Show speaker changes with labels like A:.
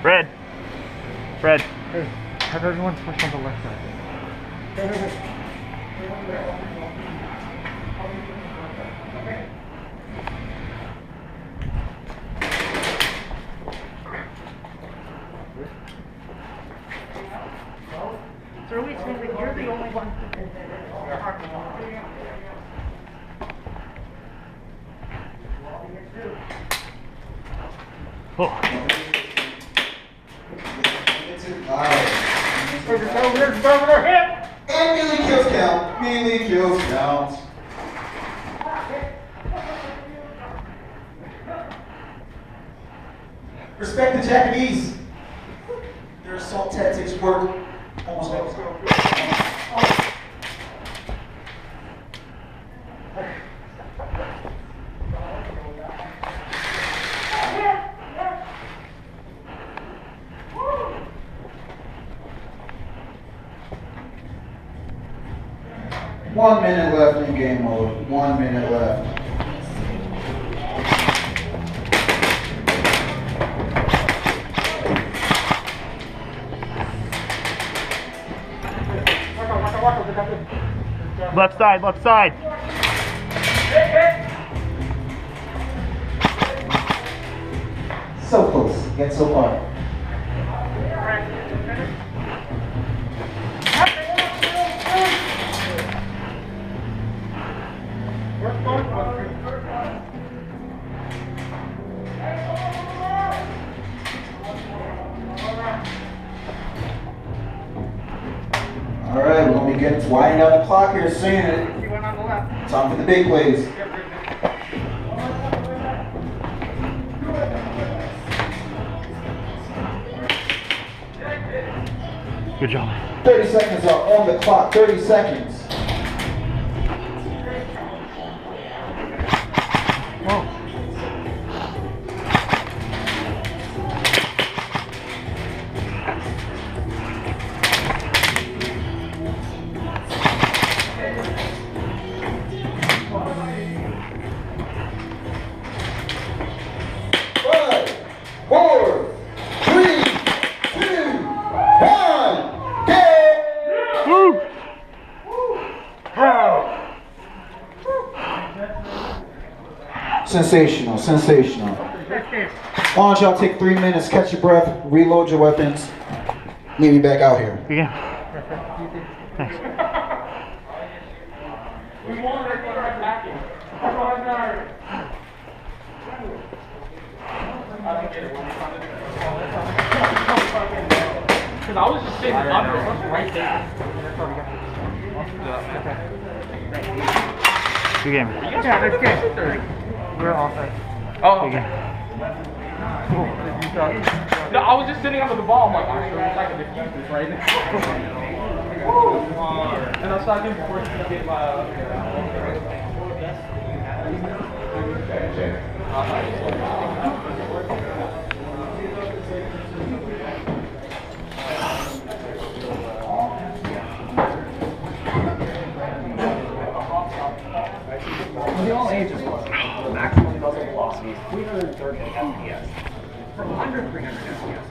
A: Fred. Fred.
B: Hey, have everyone push on the left side.
C: So it seems like you're the only one.
A: Oh.
D: And melee kills count. Melee kills count. Respect the Japanese. Their assault tactics work almost all the time. One minute left in game mode. 1 minute left.
A: Left side, left side.
D: So close, yet so far. All right, we're gonna be getting winding down the clock here soon.
C: You went on the left.
D: Time for the big plays.
A: Good job.
D: 30 seconds are on the clock. 30 seconds.
A: Whoa.
D: Five, 4, 3, 2, 1, go!
A: Woo!
D: Sensational, sensational. Why don't y'all take 3 minutes, catch your breath, reload your weapons, meet me back out here.
A: Yeah. Thanks.
C: We won't let them right back in. Because I was just sitting under it right there.
A: Good game.
C: Yeah, that's good.
B: We're off it.
C: Oh,
A: Good game.
C: no, I was just sitting under the ball. I'm like, I'm sure I can defuse this right now. And I started before she get
E: The all ages was maximum muzzle velocity is 330 FPS from under 300 FPS.